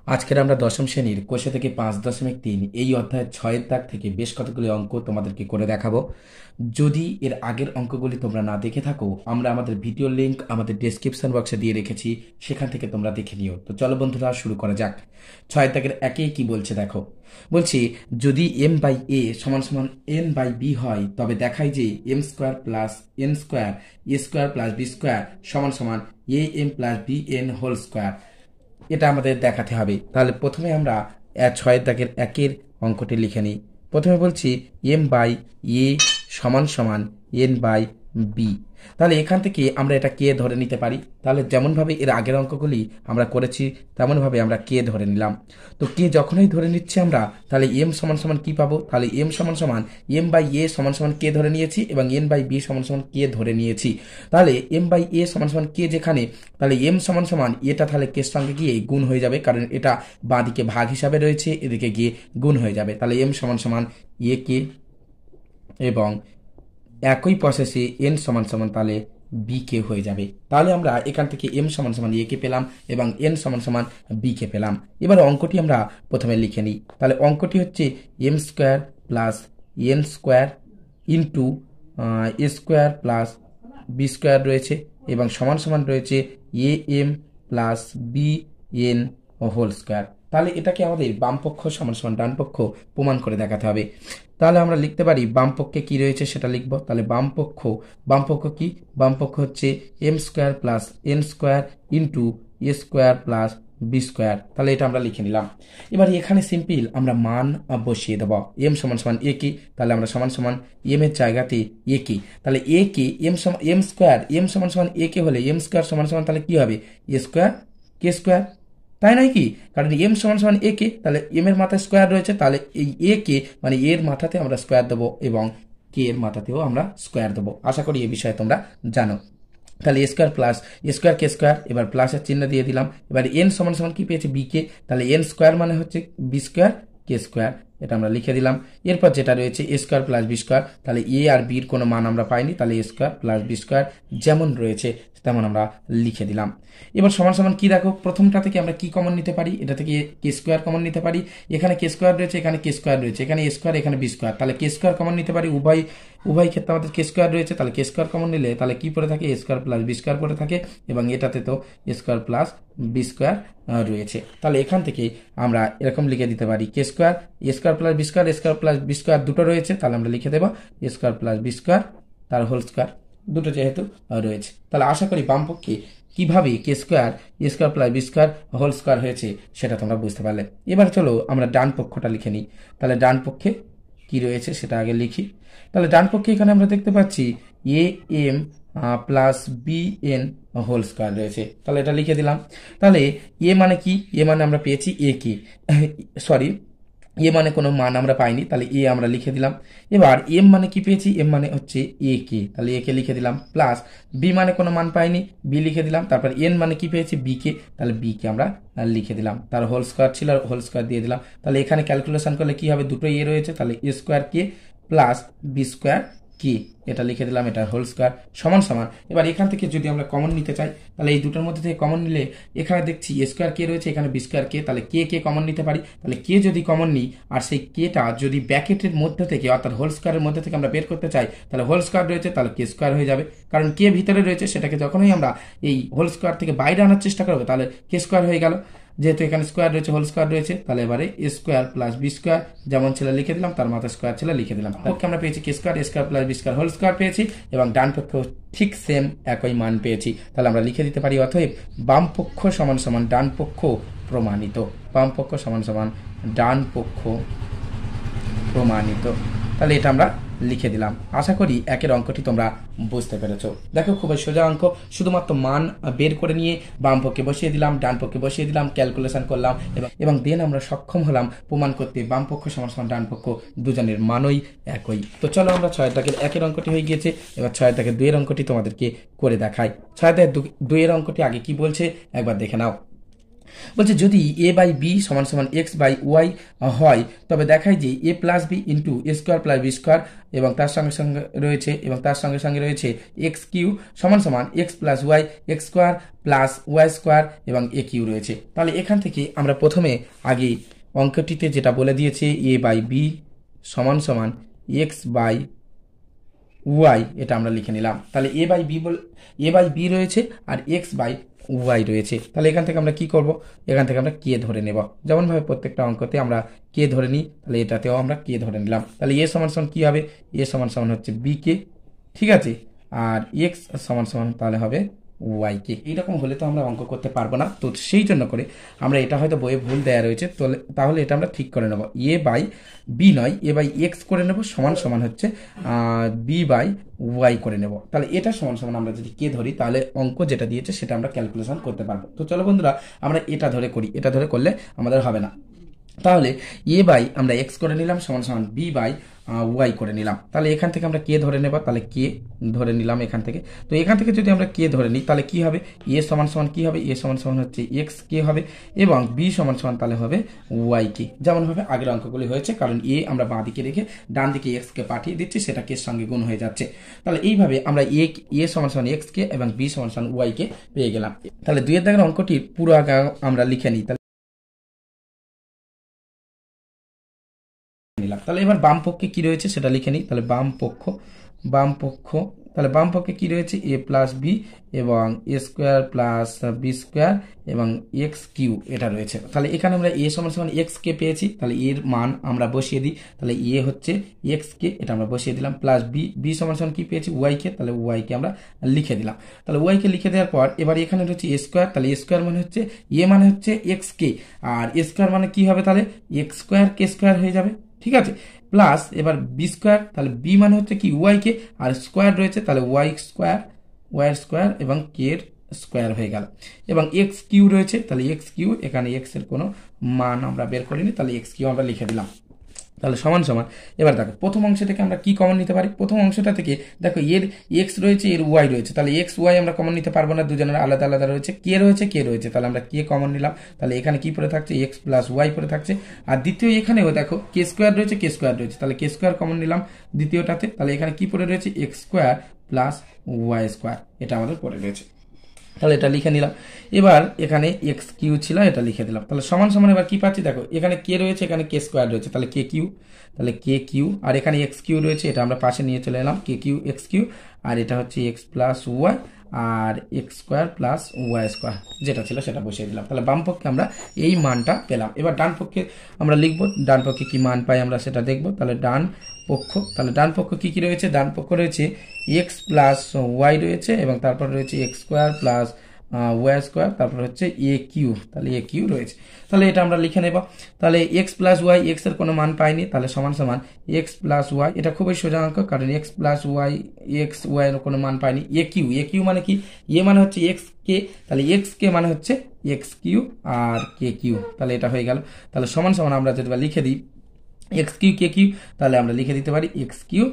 আজকের আমরা দশম শ্রেণীর কোষে থেকে 5.3 এই অধ্যায়ের 6-এর দাগ থেকে বেশ কতগুলি অঙ্ক তোমাদেরকে করে দেখাবো। যদি এর আগের অঙ্কগুলি তোমরা না দেখে থাকো, আমরা আমাদের ভিডিও লিংক আমাদের ডেসক্রিপশন বক্সে দিয়ে রেখেছি, সেখান থেকে তোমরা দেখে নিও। তো চলো বন্ধুরা, শুরু করা যাক। 6-এর দাগের একে কি বলছে দেখো। বলছি, যদি m বাই a সমান সমান n বাই b হয়, তবে দেখাই যে m square plus n square a square plus b square সমান সমান am plus bn whole square. এটা আমাদের দেখাতে হবে। তাহলে প্রথমে আমরা 6-এর দাগের একের অঙ্কটি লিখে নিই। প্রথমে বলছি এম বাই এ সমান সমান এন বাই বি। তাহলে এখান থেকে আমরা এটা কে ধরে নিতে পারি। তাহলে যেমনভাবে এর আগের অঙ্কগুলি আমরা করেছি, তেমনভাবে আমরা কে ধরে নিলাম। তো কে যখনই ধরে নিচ্ছি আমরা, তাহলে এম সমান সমান কি পাবো? তাহলে এম সমান সমান এম বাই এ সমান সমান কে ধরে নিয়েছি এবং এন বাই বি সমান সমান কে ধরে নিয়েছি। তাহলে এম বাই এ সমান সমান কে যেখানে, তাহলে এম সমান সমান এটা তাহলে কের সঙ্গে গিয়ে গুণ হয়ে যাবে, কারণ এটা বাঁদিকে ভাগ হিসাবে রয়েছে, এদিকে গিয়ে গুণ হয়ে যাবে। তাহলে এম সমান সমান এ কে, এবং একই প্রসেসে এন সমান সমান তাহলে বি কে হয়ে যাবে। তাহলে আমরা এখান থেকে এম সমান সমান এ কে পেলাম এবং এন সমান সমান বি কে পেলাম। এবার অঙ্কটি আমরা প্রথমে লিখে নিই। তাহলে অঙ্কটি হচ্ছে M square plus N square into এ স্কোয়ার প্লাস বি স্কোয়ার রয়েছে এবং সমান সমান রয়েছে A M plus B N whole square. তাহলে এটাকে আমাদের বাম পক্ষ সমান সমান ডান পক্ষ প্রমাণ করে দেখাতে হবে। তাহলে আমরা লিখতে পারি বাম পক্ষে কি রয়েছে সেটা লিখব। তাহলে বাম পক্ষ কি? বাম পক্ষ হচ্ছে M square plus N square into এ স্কোয়ার প্লাস বি স্কোয়ার। তাহলে এটা আমরা লিখে নিলাম। এবার এখানে সিম্পল আমরা মান বসিয়ে দেবো। এম সমান সমান এ কি, তাহলে আমরা সমান সমান এম এর জায়গাতে এ কি। তাহলে এ কে এম স্কোয়ার, এম সমান সমান এ কে হলে এম স্কোয়ার সমান সমান তাহলে কি হবে? এ স্কোয়ার কে স্কোয়ার, তাই নয় কি? কারণ এম সমান সমান এ কে, তাহলে এম এর মাথায় স্কোয়ার রয়েছে, তাহলে এই এ কে মানে এর মাথাতে আমরা স্কোয়ার দেবো এবং কে এর মাথাতেও আমরা স্কোয়ার দেবো। আশা করি এই বিষয়ে তোমরা জানো। তাহলে A square plus A square K square, এবার প্লাসের চিহ্ন দিয়ে দিলাম। এবার এন সমান সমান কি পেয়েছে? বি কে, তাহলে এন স্কোয়ার মানে হচ্ছে বি স্কোয়ার কে স্কোয়ার, এটা আমরা লিখে দিলাম। এরপর যেটা রয়েছে এ স্কোয়ার প্লাস বি স্কোয়ার, তাহলে এ আর বির কোনো মান আমরা পাইনি, তাহলে A square plus B square যেমন রয়েছে তেমন আমরা লিখে দিলাম। এবার সমান সমান কি দেখো, প্রথমটা থেকে আমরা কি কমন নিতে পারি? এটা থেকে কে স্কোয়ার কমন নিতে পারি। এখানে কে স্কোয়ার রয়েছে, এখানে কে স্কোয়ার রয়েছে, এখানে এ স্কোয়ার, এখানে বি স্কোয়ার, তাহলে কে স্কোয়ার কমন নিতে পারি। উভয় ক্ষেত্রে আমাদের কে স্কোয়ার রয়েছে, তাহলে কে স্কোয়ার কমন নিলে তাহলে কি পড়ে থাকে? A square plus B square পড়ে থাকে এবং এটাতে তো A square plus B square রয়েছে। তাহলে এখান থেকে আমরা এরকম লিখে দিতে পারি K square, A square plus B square, A square plus B square দুটো রয়েছে, তাহলে আমরা লিখে দেবো A square plus B square তার হোল স্কোয়ার, দুটো যেহেতু রয়েছে। তাহলে আশা করি বামপক্ষে কিভাবে K square A square plus B square whole square হয়েছে সেটা তোমরা বুঝতে পারলে। এবার চলো আমরা ডান পক্ষটা লিখে নিই। তাহলে ডান পক্ষে কি রয়েছে সেটা আগে লিখি। তাহলে ডান পক্ষে এখানে আমরা দেখতে পাচ্ছি a M plus B N whole square রয়েছে, তাহলে এটা লিখে দিলাম। তাহলে এ মানে কি? এ মানে আমরা পেয়েছি এ কে, সরি এ মানে কোনো মান আমরা পাইনি, তাহলে এ আমরা লিখে দিলাম। এবার এম মানে কি পেয়েছি? এম মানে হচ্ছে এ কে, তাহলে এ কে লিখে দিলাম। প্লাস বি মানে কোনো মান পাইনি, বি লিখে দিলাম। তারপর এন মানে কি পেয়েছি? বি কে, তাহলে বি কে আমরা লিখে দিলাম। তার হোল স্কোয়ার ছিল, হোল স্কোয়ার দিয়ে দিলাম। তাহলে এখানে ক্যালকুলেশন করলে কি হবে? দুটো এ রয়েছে, তাহলে A square k plus B square কি, এটা লিখে দিলাম, এটা হোল স্কোয়ার সমান সমান। এবার এখান থেকে যদি আমরা কমন নিতে চাই, তাহলে এই দুটোর মধ্যে থেকে কমন নিলে এখানে দেখছি এ স্কোয়ার কে রয়েছে, এখানে বি স্কোয়ার কে, তাহলে কে কে কমন নিতে পারি। তাহলে কে যদি কমন নিই আর সেই কেটা যদি ব্র্যাকেটের মধ্যে থেকে অর্থাৎ হোল স্কোয়ারের মধ্যে থেকে আমরা বের করতে চাই, তাহলে হোল স্কোয়ার রয়েছে, তাহলে কে স্কোয়ার হয়ে যাবে। কারণ কে ভিতরে রয়েছে, সেটাকে যখনই আমরা এই হোল স্কোয়ার থেকে বাইরে আনার চেষ্টা করবো, তাহলে কে স্কোয়ার হয়ে গেল। যেহেতু এখানে স্কোয়ার রয়েছে, হোল স্কোয়ার রয়েছে, তাহলে এবারে এ স্কোয়ার প্লাস বি স্কোয়ার যেমন ছিল লিখে দিলাম, তার মাথায় স্কোয়ার ছিল লিখে দিলাম। পক্ষে আমরা পেয়েছি K square, A square plus B square whole square পেয়েছি এবং ডান পক্ষ ঠিক সেম একই মান পেয়েছি। তাহলে আমরা লিখে দিতে পারি অতএব বাম পক্ষ সমান সমান ডান পক্ষ প্রমাণিত। বাম পক্ষ সমান সমান ডান পক্ষ প্রমাণিত। তাহলে এটা আমরা লিখে দিলাম। আশা করি একের অঙ্কটি তোমরা বুঝতে পেরেছো। দেখো খুবই সোজা অঙ্ক, শুধুমাত্র মান বের করে নিয়ে বাম পক্ষে বসিয়ে দিলাম, ডান পক্ষে বসিয়ে দিলাম, ক্যালকুলেশন করলাম এবং দেন আমরা সক্ষম হলাম প্রমাণ করতে বাম পক্ষ সমান সমান ডান পক্ষ দুজনের মানই একই। তো চলো আমরা 6 দাগের একের অঙ্কটি হয়ে গিয়েছে, এবার 6 দাগের 2 এর অঙ্কটি তোমাদেরকে করে দেখাই। 6 দাগের 2 এর অঙ্কটি আগে কি বলছে একবার দেখে নাও। বলছে যদি এ বাই বি সমান সমান এক্স বাই ওয়াই হয় তবে দেখায় যে a plus b into A square plus B square এবং তার সঙ্গে সঙ্গে রয়েছে এক্স কিউ সমান সমান x plus Y x square plus Y square এবং এ কিউ রয়েছে। তাহলে এখান থেকে আমরা প্রথমে আগে অঙ্কটিতে যেটা বলে দিয়েছে এ বাই বি সমান সমান এক্স বাই ওয়াই, এটা আমরা লিখে নিলাম। তাহলে এ বাই বি রয়েছে আর এক্স বাই ওয়াই রয়েছে। তাহলে এখান থেকে আমরা কি করব, এখান থেকে আমরা কে ধরে নেব, যেমনভাবে প্রত্যেকটা অঙ্কতে আমরা কে ধরে নিই, তাহলে এটাতেও আমরা কে ধরে নিলাম। তাহলে এ সমান সমান কী হবে, এ সমান সমান হচ্ছে বি কে, ঠিক আছে, আর এক্স সমান সমান তাহলে হবে ওয়াই কে। এইরকম হলে তো আমরা অঙ্ক করতে পারবো না, তো সেই জন্য করে আমরা এটা হয়তো বইয়ে ভুল দেওয়া রয়েছে, তাহলে এটা আমরা ঠিক করে নেব, এ বাই বি নয় এ বাই এক্স করে নেব সমান সমান হচ্ছে বি বাই ওয়াই করে নেব। তাহলে এটা সমান সমান আমরা যদি কে ধরি তাহলে অঙ্ক যেটা দিয়েছে সেটা আমরা ক্যালকুলেশন করতে পারবো। তো চলো বন্ধুরা আমরা এটা ধরে করি, এটা ধরে করলে আমাদের হবে না। তাহলে এ বাই আমরা এক্স করে নিলাম সমান সমান বি বাই ওয়াই করে নিলাম। তাহলে এখান থেকে আমরা কে ধরে নেব, তাহলে কে ধরে নিলাম এখান থেকে। তো এখান থেকে যদি আমরা কে ধরে নিই তাহলে কি হবে, এ সমান সমান কি হবে, এ সমান সমান হচ্ছে এক্স কে হবে এবং বি সমান সমান তাহলে হবে ওয়াই কে, যেমনভাবে আগের অঙ্কগুলি হয়েছে, কারণ এ আমরা বাঁ দিকে রেখে ডান দিকে এক্স কে পাঠিয়ে দিচ্ছি, সেটা কে সঙ্গে গুণ হয়ে যাচ্ছে। তাহলে এইভাবে আমরা এ সমান সমান এক্স কে এবং বি সমান সমান ওয়াই কে পেয়ে গেলাম। তাহলে দুইয়ের দাগের অঙ্কটির পুরো আগে আমরা লিখে নিই। তাহলে এবার বাম পক্ষে কি রয়েছে সেটা লিখে নিই। তাহলে তাহলে বাম পক্ষে কি রয়েছে, এ প্লাস বি এবং এ স্কোয়ার প্লাস বি স্কোয়ার এবং এক্স কিউ এটা রয়েছে। তাহলে এখানে আমরা এ সমান সমান এক্স কে পেয়েছি, তাহলে এর মান আমরা বসিয়ে দিই। তাহলে এ হচ্ছে এক্স কে, এটা আমরা বসিয়ে দিলাম, প্লাস বি সমান সমান কি পেয়েছি ওয়াই কে, তাহলে ওয়াই কে আমরা লিখে দিলাম। তাহলে ওয়াই কে লিখে দেওয়ার পর এবার এখানে রয়েছে এ স্কোয়ার, তাহলে এ স্কোয়ার মানে হচ্ছে এ মানে হচ্ছে এক্স কে, আর এ স্কোয়ার মানে কি হবে, তাহলে এক্স স্কোয়ার কে স্কোয়ার হয়ে যাবে, ঠিক আছে, প্লাস এবার বি স্কোয়ার, তাহলে বি মানে হচ্ছে কি ওয়াই কে, আর স্কোয়ার রয়েছে তাহলে ওয়াই স্কোয়ার এবং কে এর স্কোয়ার হয়ে গেল, এবং এক্স কিউ রয়েছে, তাহলে এক্স কিউ, এখানে এক্স এর কোনো মান আমরা বের করিনি, তাহলে এক্স কিউ আমরা লিখে দিলাম। তাহলে সমান সমান এবার দেখো প্রথম অংশ থেকে আমরা কি কমন নিতে পারি, প্রথম অংশটা থেকে দেখো এর এক্স রয়েছে এর ওয়াই রয়েছে, তাহলে এক্স ওয়াই আমরা কমন নিতে পারবো না, দুজনের আলাদা আলাদা রয়েছে, কে রয়েছে, তাহলে আমরা কে কমন নিলাম, তাহলে এখানে কি পড়ে থাকছে এক্স প্লাস ওয়াই পড়ে থাকছে, আর দ্বিতীয় এখানেও দেখো কে স্কোয়ার রয়েছে, তাহলে কে স্কোয়ার কমন নিলাম দ্বিতীয়টাতে, তাহলে এখানে কি পড়ে রয়েছে x square plus Y square, এটা আমাদের পড়ে রয়েছে, তাহলে এটা লিখে নিলাম। এবার এখানে এক্স কিউ ছিল, এটা লিখে দিলাম। তাহলে সমান সমান এবার কি পাচ্ছি দেখো, এখানে কে রয়েছে এখানে কে স্কোয়ার রয়েছে, তাহলে কে কিউ আর এখানে এক্স কিউ রয়েছে, এটা আমরা পাশে নিয়ে চলে এলাম, কে কিউ এক্স কিউ, আর এটা হচ্ছে এক্স প্লাস ওয়াই আর X square plus Y square যেটা ছিল সেটা বসিয়ে দিলাম। তাহলে বাম পক্ষে আমরা এই মানটা পেলাম। এবার ডান পক্ষে আমরা লিখবো, ডান পক্ষে কি মান পাই আমরা সেটা দেখবো। তাহলে ডান পক্ষ কি কি রয়েছে, ডান পক্ষ রয়েছে এক্স প্লাস ওয়াই রয়েছে এবং তারপর রয়েছে x square plus Y square, তারপর হচ্ছে এ কিউ, তাহলে এ কিউ রয়েছে। তাহলে এটা আমরা লিখে নেব। তাহলে এক্স প্লাস ওয়াই, এক্স এর কোনো মান পাইনি, তাহলে সমান সমান এক্স প্লাস ওয়াই, এটা খুবই সোজা অঙ্ক, কারণ x plus Y x y এর কোনো মান পাইনি। এ কিউ মানে কি, এ মানে হচ্ছে এক্স কে, তাহলে এক্স কে মানে হচ্ছে এক্স কিউ আর কে কিউ, তাহলে এটা হয়ে গেল। তাহলে সমান সমান আমরা যদি লিখে দিই এক্স কিউ কে কিউ, তাহলে আমরা লিখে দিতে পারি এক্স কিউ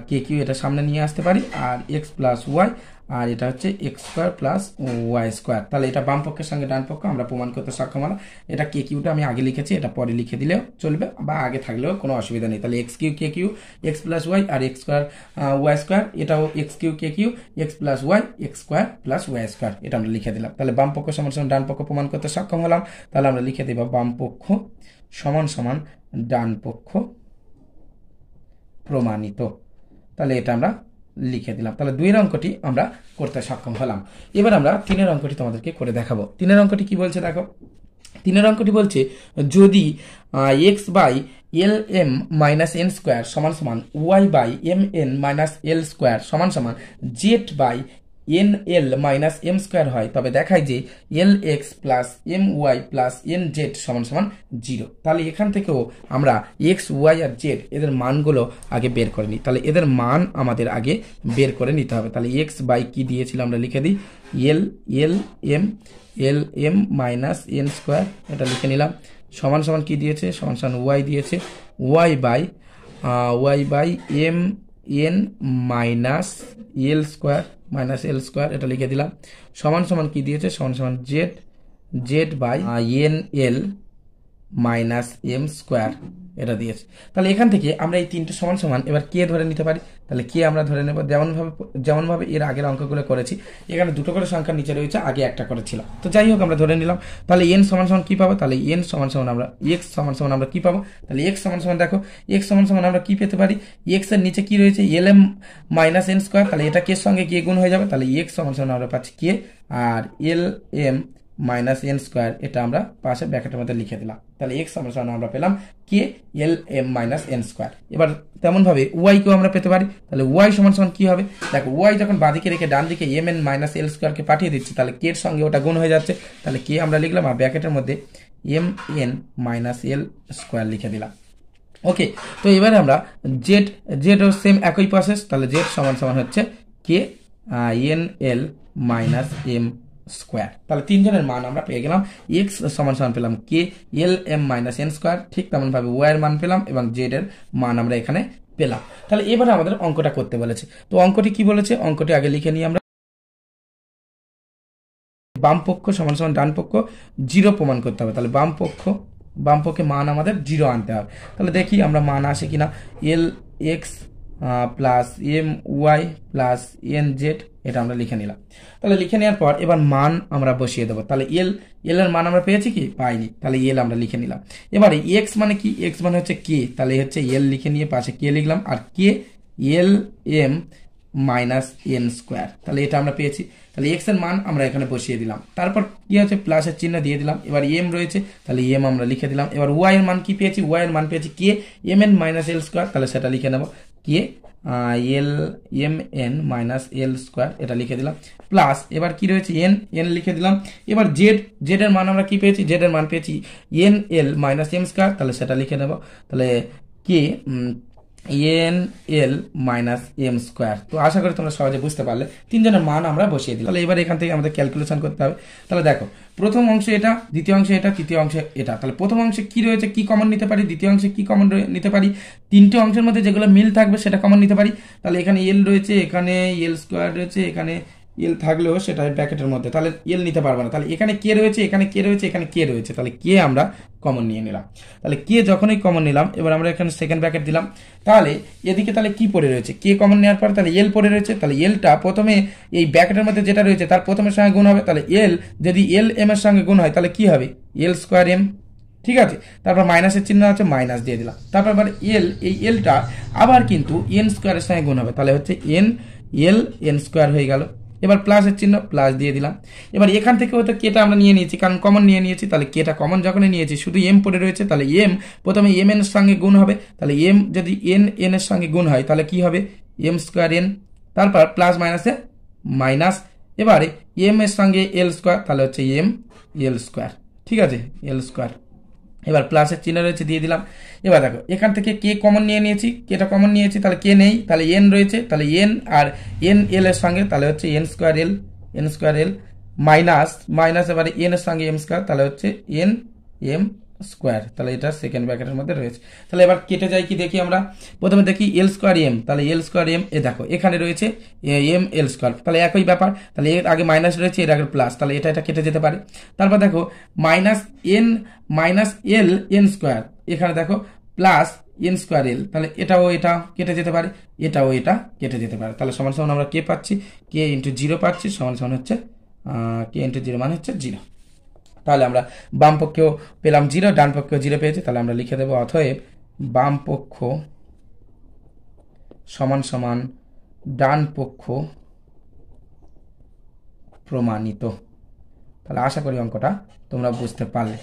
কে কিউ, এটা সামনে নিয়ে আসতে পারি, আর এক্স প্লাস ওয়াই আর এটা হচ্ছে x square plus Y square. তাহলে এটা বাম পক্ষের সঙ্গে ডান পক্ষ আমরা প্রমাণ করতে সক্ষম হলাম। এটা কে কিউটা আমি আগে লিখেছি, এটা পরে লিখে দিলেও চলবে বা আগে থাকলেও কোনো অসুবিধা নেই। তাহলে X Q K Q X plus Y আর এক্স স্কোয়ার ওয়াই স্কোয়ার, এটাও X Q K Q X plus Y x square plus Y square, এটা আমরা লিখে দিলাম। তাহলে বাম পক্ষ সমান সমান ডান পক্ষ প্রমাণ করতে সক্ষম হলাম। তাহলে আমরা লিখে দেব বাম পক্ষ সমান সমান ডান পক্ষ প্রমাণিত, তাহলে এটা আমরা লিখে দিলাম। তাহলে দুইয়ের অঙ্কটি আমরা করতে সক্ষম হলাম। এবার আমরা তিনের অঙ্কটি তোমাদেরকে করে দেখাবো। তিনের অঙ্কটি কি বলছে দেখো, তিনের অঙ্কটি বলছে যদি X by L M minus N square সমান সমান Y by M N minus L square সমান সমান Z by N L minus M square হয়, তবে দেখায় যে L X plus M Y plus N Z সমান সমান 0। তাহলে এখান থেকেও আমরা এক্স ওয়াই আর জেড এদের মানগুলো আগে বের করে নিই। তাহলে এদের মান আমাদের আগে বের করে নিতে হবে। তাহলে এক্স বাই কি দিয়েছিল আমরা লিখে দিই l M minus N square, এটা লিখে নিলাম, সমান সমান কি দিয়েছে, সমান সমান ওয়াই দিয়েছে, y by M N minus L square, এটা লিখে দিলাম, সমান সমান কি দিয়েছে, সমান সমান Z by N L minus M square এটা দিয়েছে। তাহলে এখান থেকে আমরা এই তিনটে সমান সমান এবার কে ধরে নিতে পারি। তাহলে কে আমরা ধরে নেব যেমনভাবে এর আগের অঙ্কগুলো করেছি, এখানে দুটো করে সংখ্যা নিচে রয়েছে, আগে একটা করেছিল। তো যাই হোক আমরা ধরে নিলাম। তাহলে এন সমান সমান কি পাবো, তাহলে এন সমান সমান আমরা এক্স সমান সমান আমরা কি পাবো, তাহলে এক্স সমান সমান দেখো এক্স সমান সমান আমরা কি পেতে পারি, এক্স এর নিচে কি রয়েছে l M minus N square, তাহলে এটা কে সঙ্গে কে গুণ হয়ে যাবে, তাহলে এক্স সমান সমান আমরা পাচ্ছি কে আর L M minus N square, এটা আমরা পাশে ব্র্যাকেটের মধ্যে লিখে দিলাম। তাহলে এক্স সমান সমান আমরা পেলাম K L M minus N square. এবার তেমনভাবে ওয়াই কেও আমরা পেতে পারি। তাহলে ওয়াই সমান সমান কি হবে, দেখো ওয়াই যখন বাঁদিকে রেখে ডান দিকে এম এন মাইনাস এল স্কোয়ারকে পাঠিয়ে দিচ্ছি, তাহলে কে এর সঙ্গে ওটা গুণ হয়ে যাচ্ছে, তাহলে কে আমরা লিখলাম আর ব্র্যাকেটের মধ্যে এম এন মাইনাস এল স্কোয়ার লিখে দিলাম। ওকে, তো এবারে আমরা জেড ও সেম একই প্রসেস, তাহলে জেড সমান সমান হচ্ছে কে এন এল মাইনাস এম স্কোয়ার। তাহলে তিনজনের মান আমরা পেয়ে গেলাম। এক্স সমান সমান পেলাম K L M minus N square, ঠিক তেমন ভাবে ওয়াই এর মান পেলাম এবং জেড এর মান আমরা এখানে পেলাম। তাহলে এবারে আমাদের অঙ্কটা করতে বলেছে। তো অঙ্কটি কি বলেছে, অঙ্কটি আগে লিখে নিই আমরা। বাম পক্ষ সমান সমান ডান পক্ষ 0 প্রমাণ করতে হবে। তাহলে বাম পক্ষে মান আমাদের 0 আনতে হবে। তাহলে দেখি আমরা মান আসে কিনা। L X plus M Y plus N Z, এটা আমরা লিখে নিলাম। তাহলে লিখে নেওয়ার পর এবার মান আমরা বসিয়ে দেবো। তাহলে এল এর মান আমরা পেয়েছি কি, পাইনি, তাহলে এল আমরা লিখে নিলাম। এবারে এক্স মানে কি, এক্স মানে হচ্ছে কে, তাহলে হচ্ছে এল লিখে নিয়ে পাশে কে লিখলাম আর K L M minus N square, তাহলে এটা আমরা পেয়েছি। তাহলে এক্স এর মান আমরা এখানে বসিয়ে দিলাম, তারপর কি আছে প্লাসের চিহ্ন দিয়ে দিলাম। এবার এম রয়েছে, তাহলে এম আমরা লিখে দিলাম। এবার ওয়াই এর মান কি পেয়েছি, ওয়াই এর মান পেয়েছি কে এম এন মাইনাস এল স্কোয়ার, তাহলে সেটা লিখে নেব কে এল এম এন মাইনাস এল স্কোয়ার, এটা লিখে দিলাম। প্লাস এবার কি রয়েছে এন লিখে দিলাম। এবার জেড এর মান আমরা কি পেয়েছি, জেড এর মান পেয়েছি এন এল মাইনাস এম স্কোয়ার, তাহলে সেটা লিখে নেব। তাহলে কে এন এল মাইনাস এম স্কোয়ার। তো আশা করি তোমরা সহজে বুঝতে পারলে, তিনজনের মান আমরা বসিয়ে দিলাম। তাহলে এবার এখান থেকে আমাদের ক্যালকুলেশন করতে হবে। তাহলে দেখো প্রথম অংশে এটা, দ্বিতীয় অংশে এটা, তৃতীয় অংশে এটা। তাহলে প্রথম অংশে কি রয়েছে কি কমন নিতে পারি, দ্বিতীয় অংশে কি কমন নিতে পারি, তিনটে অংশের মধ্যে যেগুলো মিল থাকবে সেটা কমন নিতে পারি। তাহলে এখানে এল রয়েছে, এখানে এল স্কোয়ার রয়েছে, এখানে এল থাকলেও সেটা ব্র্যাকেটের মধ্যে, তাহলে এল নিতে পারবো না। তাহলে এখানে কে রয়েছে, এখানে কে রয়েছে, এখানে কে রয়েছে, তাহলে কে আমরা কমন নিয়ে নিলাম। তাহলে কে যখনই কমন নিলাম, এবার আমরা এখানে সেকেন্ড ব্র্যাকেট দিলাম। তাহলে এদিকে তাহলে কি পড়ে রয়েছে, কে কমন নেওয়ার পর তাহলে এল পড়ে রয়েছে। তাহলে এলটা প্রথমে এই ব্র্যাকেটের মধ্যে যেটা রয়েছে তার প্রথমের সঙ্গে গুণ হবে। তাহলে এল যদি এল এম এর সঙ্গে গুণ হয় তাহলে কি হবে, এল স্কোয়ার এম, ঠিক আছে। তারপর মাইনাসের চিহ্ন আছে, মাইনাস দিয়ে দিলাম। তারপর আবার এই এলটা আবার কিন্তু এন স্কোয়ারের সঙ্গে গুণ হবে, তাহলে হচ্ছে এন স্কোয়ার হয়ে গেল। এবার প্লাসের চিহ্ন, প্লাস দিয়ে দিলাম। এবার এখান থেকে হয়তো কেটা আমরা নিয়ে নিয়েছি, কারণ কমন নিয়ে নিয়েছি। তাহলে কেটা কমন যখনই নিয়েছি, শুধু এম পড়ে রয়েছে, তাহলে এম প্রথমে এম এর সঙ্গে গুণ হবে। তাহলে এম যদি এন এর সঙ্গে গুণ হয় তাহলে কি হবে, এম স্কোয়ার এন, তারপর প্লাস মাইনাসে মাইনাস, এবারে এম এর সঙ্গে এল স্কোয়ার, তাহলে হচ্ছে এম এল স্কোয়ার, ঠিক আছে, এল স্কোয়ার। এবার প্লাসের চিহ্ন রয়েছে, দিয়ে দিলাম। এবার দেখো এখান থেকে কে কমন নিয়ে নিয়েছি, কেটা কমন নিয়েছি, তাহলে কে নেই, তাহলে এন রয়েছে, তাহলে এন আর এন এল এর সঙ্গে, তাহলে হচ্ছে এন স্কোয়ার এল মাইনাস এবারে এন এর সঙ্গে এম স্কোয়ার, তাহলে হচ্ছে এন এম স্কোয়ার, তাহলে এটা সেকেন্ড ব্র্যাকেটের মধ্যে রয়েছে। তাহলে এবার কেটে যাই কি দেখি আমরা, প্রথমে দেখি এল স্কোয়ার এম, তাহলে এল স্কোয়ার এম, এ দেখো এখানে রয়েছে এম এল স্কোয়ার, তাহলে একই ব্যাপার। তাহলে এর আগে মাইনাস রয়েছে, এর আগে প্লাস, তাহলে এটা কেটে যেতে পারে। তারপর দেখো মাইনাস এল এন স্কোয়ার, এখানে দেখো প্লাস এন স্কোয়ার এল, তাহলে এটা কেটে যেতে পারে, এটা কেটে যেতে পারে। তাহলে সমান সমান আমরা কে পাচ্ছি, কে ইন্টু 0 পাচ্ছি, সমান সমান হচ্ছে কে ইন্টু 0 মানে হচ্ছে 0। তাহলে আমরা বাম পক্ষেও পেলাম 0, ডান পক্ষেও 0 পেয়েছি। তাহলে আমরা লিখে দেবো অতএব বাম পক্ষ সমান সমান ডান পক্ষ প্রমাণিত। তাহলে আশা করি অঙ্কটা তোমরা বুঝতে পারলে।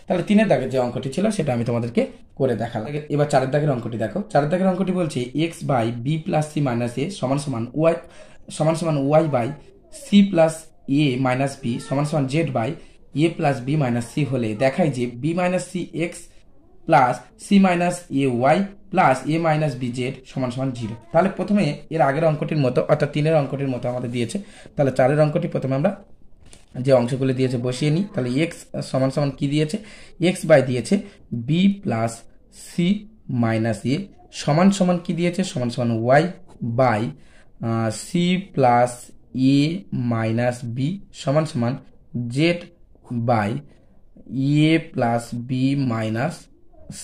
তাহলে 3 দাগের যে অঙ্কটি ছিল সেটা আমি তোমাদেরকে করে দেখালাম। এবার 4 দাগের অঙ্কটি দেখো। 4 দাগের অঙ্কটি বলছে X by B plus C minus এ সমান সমান Y by C plus A minus B সমান সমান Z by A plus B minus C হলে দেখায় যে B minus C X plus C minus A Y plus A minus B Z সমান সমান 0। তাহলে প্রথমে এর আগের অঙ্কটির মতো অর্থাৎ 3 অঙ্কটির মতো আমাদের দিয়েছে। তাহলে 4 অঙ্কটি প্রথমে আমরা যে অংশগুলো দিয়েছে বসিয়ে নিই। তাহলে এক্স সমান সমান কি দিয়েছে, এক্স বাই দিয়েছে বি প্লাস সি মাইনাস এ সমান সমান কি দিয়েছে, সমান সমান Y by C plus A minus B সমান সমান Z by A plus B minus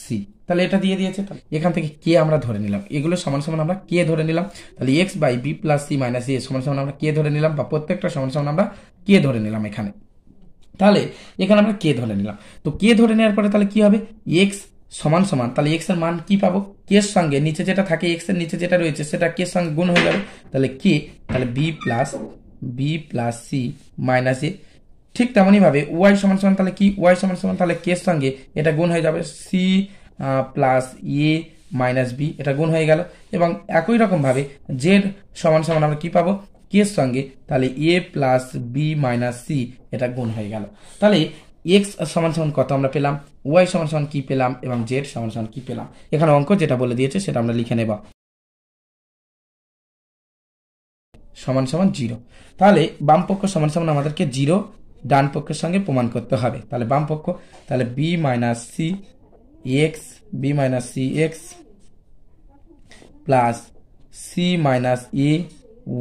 c. তাহলে এটা দিয়ে দিয়েছে, এখান থেকে কে আমরা ধরে নিলাম, এগুলো সমান সমান আমরা কে ধরে নিলাম। তাহলে X by B plus C minus এ সমান সমান আমরা কে ধরে নিলাম, বা প্রত্যেকটা সমান সমান আমরা কে ধরে নিলাম এখানে। তাহলে এখানে আমরা কে ধরে নিলাম, তো কে ধরে নেওয়ার পরে তাহলে কি হবে, এক্স সমান সমান, তাহলে এক্স এর মান কি পাবো, কে এর সঙ্গে নিচে যেটা থাকে এক্স এর নিচে যেটা রয়েছে সেটা কে এর সঙ্গে গুণ হয়ে যাবে, তাহলে কে, তাহলে বি প্লাস সি মাইনাস এ। ঠিক তেমনই ভাবে ওয়াই সমান সমান, তাহলে কি ওয়াই সমান সমান, তাহলে কে এর সঙ্গে এটা গুণ হয়ে যাবে, সি প্লাস এ মাইনাস বি, এটা গুণ হয়ে গেল। এবং একই রকম ভাবে জেড সমান সমান আমরা কি পাবো, কে এর সঙ্গে তাহলে এ প্লাস বি মাইনাস সি, এটা গুণ হয়ে গেল। তাহলে এক্স সমান সমান কত আমরা পেলাম, ওয়াই সমান সমান কি পেলাম, এবং জেড সমান সমান কি পেলাম। এখানে অঙ্ক যেটা বলে দিয়েছে সেটা আমরা লিখে নেব, সমান সমান 0। তাহলে বাম পক্ষ সমান সমান আমাদেরকে 0 ডান পক্ষের সঙ্গে প্রমাণ করতে হবে। তাহলে বাম পক্ষ, তাহলে B minus C X plus C minus A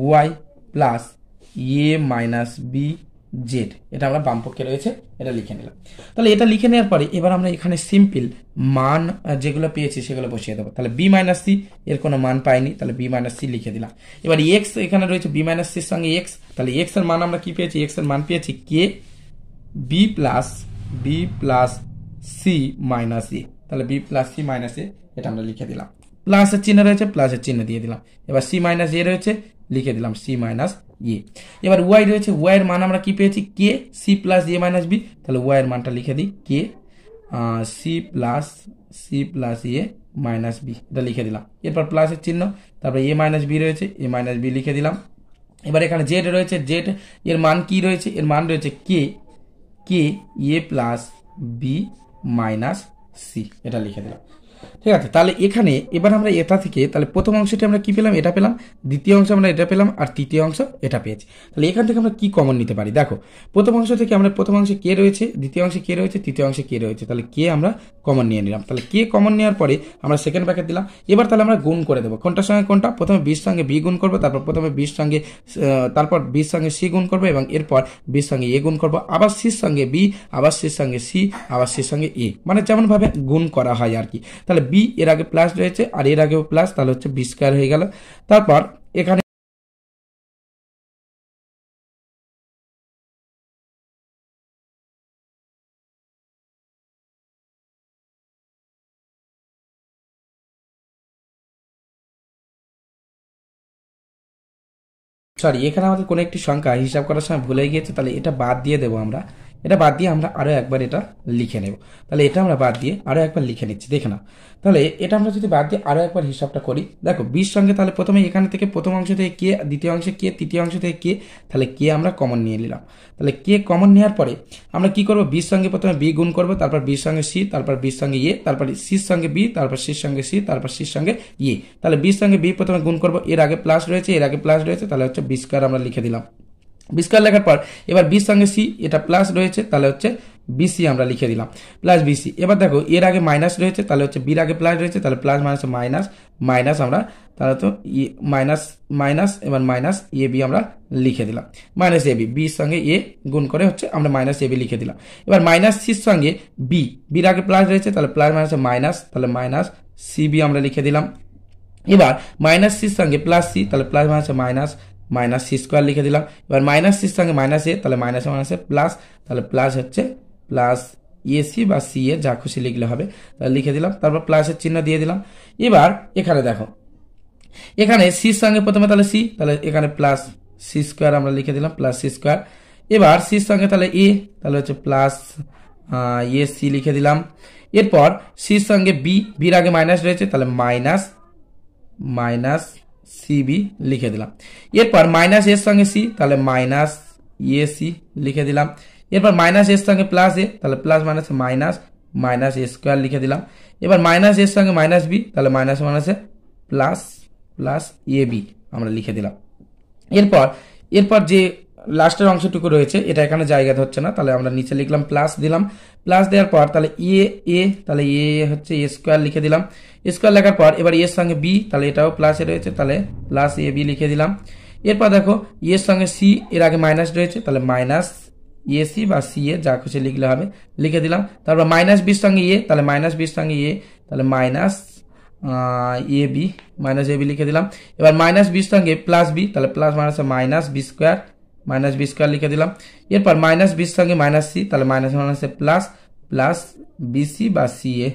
Y plus A minus B Z, এটা আমরা বাম পক্ষে রয়েছে এটা লিখে নিলাম। তাহলে এটা লিখে নেওয়ার পরে এবার আমরা এখানে সিম্পল মান যেগুলো পেয়েছি সেগুলো বসিয়ে দেবো। তাহলে বি মাইনাস সি এর কোনো মান পাইনি, তাহলে বি মাইনাস সি লিখে দিলাম। এবার এক্স এখানে রয়েছে বি মাইনাস সির সঙ্গে এক্স, তাহলে এক্স এর মান আমরা কি পেয়েছি, এক্স এর মান পেয়েছি K B plus C minus এ, তাহলে বি প্লাস সি মাইনাস এ, এটা আমরা লিখে দিলাম। প্লাসের চিহ্ন রয়েছে প্লাসের চিহ্ন দিয়ে দিলাম। এবার সি মাইনাস এ রয়েছে, লিখে দিলাম সি মাইনাস এ। এবার ওয়াই রয়েছে, ওয়াই এর মান আমরা কি পেয়েছি কে সি প্লাস এ মাইনাস বি, তাহলে ওয়াই এর মানটা লিখে দিই কে সি প্লাস এ মাইনাস বি, এটা লিখে দিলাম। এরপর প্লাসের চিহ্ন, তারপর এ মাইনাস বি রয়েছে, এ মাইনাস বি লিখে দিলাম। এবার এখানে জেড রয়েছে, জেড এর মান কি রয়েছে, এর মান রয়েছে কে এ প্লাস বি মাইনাস সি, এটা লিখে দিলাম। ঠিক আছে, তাহলে এখানে এবার আমরা এটা থেকে তাহলে প্রথম অংশটি আমরা কি পেলাম, এটা পেলাম, দ্বিতীয় অংশ আমরা এটা পেলাম, আর তৃতীয় অংশ এটা পেয়েছি। তাহলে এখান থেকে আমরা কি কমন নিতে পারি, দেখো প্রথম অংশ থেকে আমরা প্রথম অংশে কে রয়েছে, দ্বিতীয় অংশে কে রয়েছে, তৃতীয় অংশে কে রয়েছে, তাহলে কে আমরা কমন নিয়ে নিলাম। তাহলে কে কমন নেওয়ার পরে আমরা সেকেন্ড ব্র্যাকেট দিলাম। এবার তাহলে আমরা গুণ করে দেবো, কোনটার সঙ্গে কোনটা, প্রথমে বির সঙ্গে বি গুণ করবো, তারপর বির সঙ্গে সি গুণ করবো, এবং এরপর বির সঙ্গে এ গুণ করবো, আবার সির সঙ্গে বি, আবার সির সঙ্গে সি, আবার সির সঙ্গে এ, মানে যেমন ভাবে গুণ করা হয় আর কি। তাহলে বি এর আগে প্লাস রয়েছে আর এর আগেও প্লাস, তাহলে হচ্ছে বি স্কয়ার হয়ে গেল। তারপর এখানে এখানে আমাদের কোনো একটি সংখ্যা হিসাব করার সময় ভুলে গিয়েছে, তাহলে এটা বাদ দিয়ে দেবো আমরা, এটা বাদ দিয়ে আমরা আরো একবার এটা লিখে নেব। তাহলে এটা আমরা বাদ দিয়ে আরো একবার লিখে নিচ্ছি, দেখে নাও। তাহলে এটা আমরা যদি বাদ দিয়ে আরো একবার হিসাবটা করি, দেখো বির সঙ্গে তাহলে প্রথমে এখানে থেকে প্রথম অংশ থেকে কে, দ্বিতীয় অংশে কে, তৃতীয় অংশ থেকে কে, তাহলে কে আমরা কমন নিয়ে নিলাম। তাহলে কে কমন নেওয়ার পরে আমরা কি করব, বির সঙ্গে প্রথমে বি গুণ করবো, তারপর বির সঙ্গে সি, তারপর বির সঙ্গে এ, তারপর সির সঙ্গে বি, তারপর সির সঙ্গে সি, তারপর সির সঙ্গে এ। তাহলে বির সঙ্গে বি প্রথমে গুণ করবো, এর আগে প্লাস রয়েছে, তাহলে হচ্ছে বি স্কয়ার আমরা লিখে দিলাম। বি স্কয়ার লেখার পর এবার বির সঙ্গে সি, এটা প্লাস রয়েছে, তাহলে হচ্ছে বিসি আমরা লিখে দিলাম, প্লাস বিসি। এবার দেখো এর আগে মাইনাস রয়েছে, তাহলে হচ্ছে বির আগে প্লাস রয়েছে, তাহলে প্লাস মাইনাস মাইনাস আমরা, তাহলে তো মাইনাস এবার মাইনাস এ বি আমরা লিখে দিলাম, মাইনাস এ বি, বির সঙ্গে এ গুণ করে হচ্ছে আমরা মাইনাস এ বি লিখে দিলাম। এবার মাইনাস সির সঙ্গে বির আগে প্লাস রয়েছে, তাহলে প্লাস মাইনাস, তাহলে মাইনাস সি বি আমরা লিখে দিলাম। এবার মাইনাস সির সঙ্গে প্লাস সি, তাহলে প্লাস মাইনাস সি স্কোয়ার লিখে দিলাম। এবার মাইনাস সির সঙ্গে মাইনাস এ, তাহলে মাইনাসে প্লাস, তাহলে প্লাস হচ্ছে প্লাস এসি বা সি এ, যা খুশি লিখলে হবে, তাহলে লিখে দিলাম। তারপর প্লাসের চিহ্ন দিয়ে দিলাম। এবার এখানে দেখো, এখানে সির সঙ্গে প্রথমে তাহলে সি, তাহলে এখানে প্লাস সি স্কোয়ার আমরা লিখে দিলাম, প্লাস সি স্কোয়ার। এবার সির সঙ্গে তাহলে এ, তাহলে হচ্ছে প্লাস এ সি লিখে দিলাম। এরপর সির সঙ্গে বির আগে মাইনাস রয়েছে, তাহলে মাইনাস সিবি লিখে দিলাম। এরপর মাইনাস এর সঙ্গে সি, তাহলে মাইনাস এ সি লিখে দিলাম। এরপর মাইনাস এর সঙ্গে প্লাস এ, তাহলে প্লাস মাইনাস এ স্কোয়ার লিখে দিলাম। এবার মাইনাস এর সঙ্গে মাইনাস বি, তাহলে মাইনাসে প্লাস এ বি আমরা লিখে দিলাম। এরপর যে লাস্টের অংশটুকু রয়েছে এটা এখানে জায়গা ধরছে না, তাহলে আমরা নিচে লিখলাম প্লাস দিলাম। প্লাস দেওয়ার পর তাহলে তাহলে এ হচ্ছে এ স্কোয়ার লিখে দিলাম। স্কোয়ার লেখার পর এবার এর সঙ্গে বি, তাহলে এটাও প্লাসে রয়েছে, তাহলে প্লাস এ বি লিখে দিলাম। এরপর দেখো এর সঙ্গে সি, এর আগে মাইনাস রয়েছে, তাহলে মাইনাস এসি বা সি এ যা খুশি লিখলে হবে, লিখে দিলাম। তারপর মাইনাস বির সঙ্গে এ, তাহলে মাইনাস বির সঙ্গে এ, তাহলে মাইনাস এ বি, মাইনাস এ বি লিখে দিলাম। এবার মাইনাস বির সঙ্গে প্লাস বি, তাহলে plus minus minus b square, minus b square লিখে দিলাম। এরপর মাইনাস বির সঙ্গে মাইনাস সি, তাহলে মাইনাস মাইনাসে প্লাস, প্লাস বিসি বা সি এ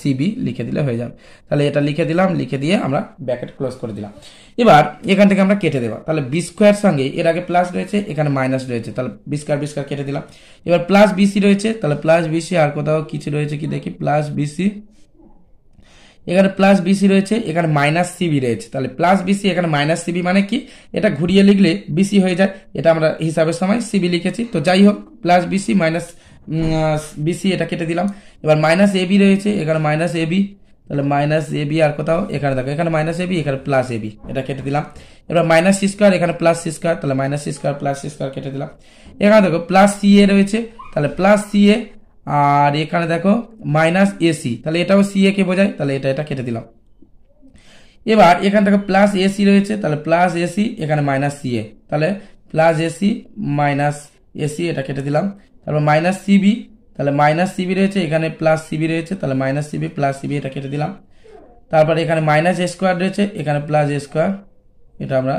সিবি লিখে দিলে হয়ে যাবে। তাহলে এটা লিখে দিলাম, লিখে দিয়ে আমরা ব্র্যাকেট ক্লোজ করে দিলাম। এবার এখান থেকে আমরা কেটে দেবো, তাহলে বি স্কোয়ার সঙ্গে এর আগে প্লাস রয়েছে, এখানে মাইনাস রয়েছে, তাহলে বি স্কোয়ার কেটে দিলাম। এবার প্লাস বিসি রয়েছে, তাহলে প্লাস বিসি, আর কোথাও কিছু রয়েছে কি দেখি, প্লাস বিসি, এখানে প্লাস বিসি রয়েছে, এখানে মাইনাস সিবি রয়েছে, তাহলে প্লাস বিসি এখানে মাইনাস সিবি মানে কি, এটা ঘুরিয়ে লিখলে বিসি হয়ে যায়, এটা আমরা হিসাবের সময় সিবি লিখেছি। তো যাই হোক, প্লাস বিসি মাইনাস বিসি এটা কেটে দিলাম। এবার মাইনাস এবি রয়েছে, এখানে মাইনাস এবি, তাহলে মাইনাস এবি, আর কোথাও এখানে দেখো এখানে মাইনাস এবি, এখানে প্লাস এবি, এটা কেটে দিলাম। এবার মাইনাস সি স্কোয়ার, এখানে প্লাস সি স্কোয়ার, তাহলে minus c square plus c square কেটে দিলাম। এখানে দেখো প্লাস সি এ রয়েছে, তাহলে প্লাস সি এ, আর এখানে দেখো মাইনাস এসি, তাহলে এটাও সি এ কে বোঝায়, তাহলে এটা কেটে দিলাম। এবার এখানে দেখো প্লাস এসি রয়েছে, তাহলে প্লাস এসি, এখানে মাইনাস সি এ, তাহলে প্লাস এসি মাইনাস এসি, এটা কেটে দিলাম। তারপর মাইনাস সিবি, তাহলে মাইনাস সিবি রয়েছে, এখানে প্লাস সিবি রয়েছে, তাহলে মাইনাস সিবি প্লাস সিবি, এটা কেটে দিলাম। তারপর এখানে মাইনাস এ স্কোয়ার রয়েছে, এখানে প্লাস এ স্কোয়ার, এটা আমরা